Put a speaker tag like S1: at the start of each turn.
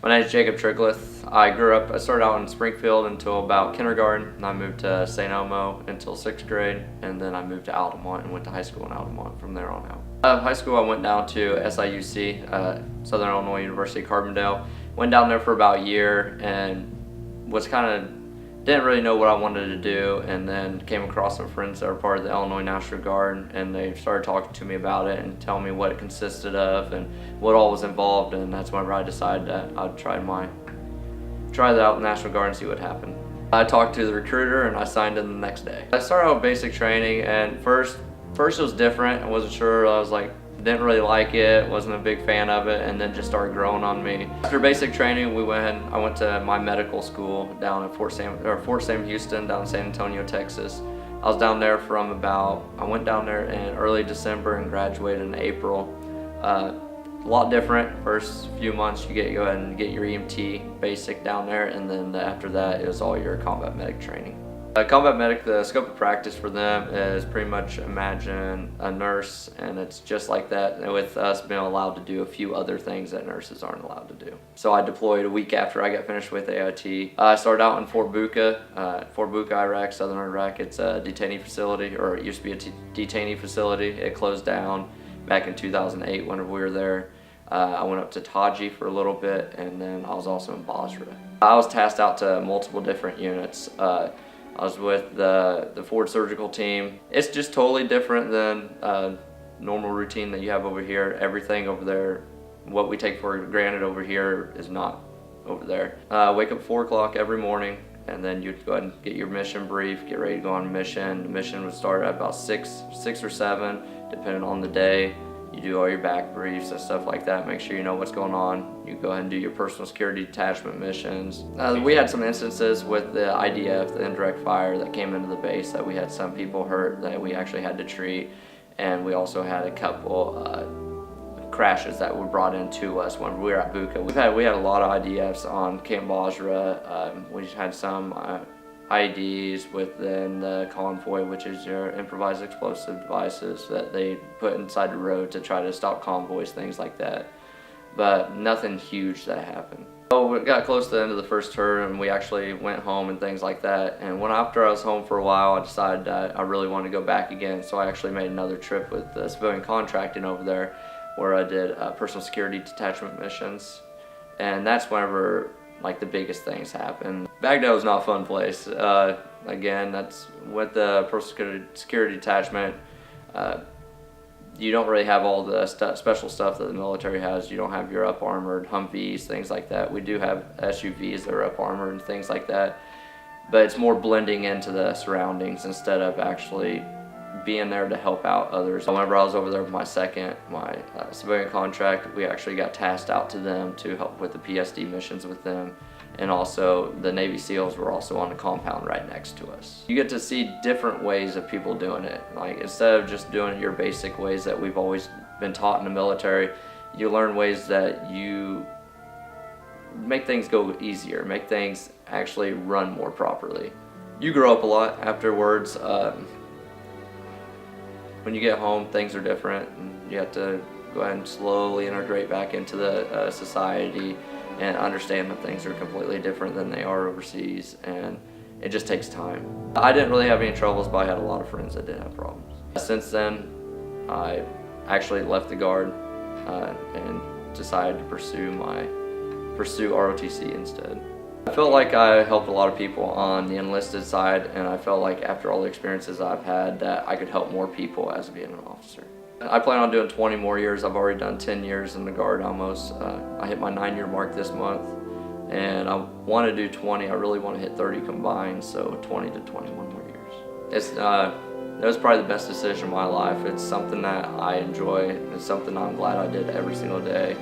S1: My name is Jacob Trigleth. I started out in Springfield until about kindergarten, and I moved to St. Elmo until 6th grade, and then I moved to Altamont and went to high school in Altamont from there on out. High school I went down to SIUC, Southern Illinois University, Carbondale. Went down there for about a year and didn't really know what I wanted to do, and then came across some friends that were part of the Illinois National Guard, and they started talking to me about it and telling me what it consisted of and what all was involved, and that's whenever I decided that I'd try that out in the National Guard and see what happened. I talked to the recruiter and I signed in the next day. I started out with basic training, and first it was different. I wasn't sure. Didn't really like it, wasn't a big fan of it, and then just started growing on me. After basic training, I went to my medical school down at Fort Sam Houston, down in San Antonio, Texas. I was down there I went down there in early December and graduated in April. A lot different. First few months you go ahead and get your EMT basic down there, and then after that it was all your combat medic training. Combat medic, the scope of practice for them is pretty much imagine a nurse, and it's just like that, with us being allowed to do a few other things that nurses aren't allowed to do. So I deployed a week after I got finished with AIT. I started out in Fort Bucca, Iraq, Southern Iraq. It's a detainee facility, or it used to be a detainee facility. It closed down back in 2008 whenever we were there. I went up to Taji for a little bit, and then I was also in Basra. I was tasked out to multiple different units. I was with the forward surgical team. It's just totally different than normal routine that you have over here. Everything over there, what we take for granted over here, is not over there. Wake up at 4 o'clock every morning, and then you'd go ahead and get your mission brief, get ready to go on a mission. The mission would start at about 6 or 7, depending on the day. You do all your back briefs and stuff like that, make sure you know what's going on. You go ahead and do your personal security detachment missions. We had some instances with the IDF, the indirect fire, that came into the base, that we had some people hurt that we actually had to treat, and we also had a couple crashes that were brought in to us when we were at Bucca. We had a lot of IDFs on Camp Basra. We had some IEDs within the convoy, which is your improvised explosive devices that they put inside the road to try to stop convoys, things like that. But nothing huge that happened. So we got close to the end of the first term, and we actually went home and things like that. And after I was home for a while, I decided that I really wanted to go back again. So I actually made another trip with the civilian contracting over there, where I did personal security detachment missions. And that's whenever the biggest things happen. Baghdad was not a fun place. Again, that's with the personal security detachment. You don't really have all the special stuff that the military has. You don't have your up armored Humvees, things like that. We do have SUVs that are up armored and things like that, but it's more blending into the surroundings instead of actually being there to help out others. Whenever I was over there with my civilian contract, we actually got tasked out to them to help with the PSD missions with them, and also the Navy SEALs were also on the compound right next to us. You get to see different ways of people doing it. Instead of just doing it your basic ways that we've always been taught in the military, you learn ways that you make things go easier, make things actually run more properly. You grow up a lot afterwards. When you get home, things are different, and you have to go ahead and slowly integrate back into the society and understand that things are completely different than they are overseas, and it just takes time. I didn't really have any troubles, but I had a lot of friends that did have problems. Since then, I actually left the Guard and decided to pursue ROTC instead. I felt like I helped a lot of people on the enlisted side, and I felt like after all the experiences I've had that I could help more people as being an officer. I plan on doing 20 more years. I've already done 10 years in the Guard almost. I hit my 9-year mark this month, and I want to do 20. I really want to hit 30 combined, so 20 to 21 more years. It was probably the best decision of my life. It's something that I enjoy. It's something I'm glad I did every single day.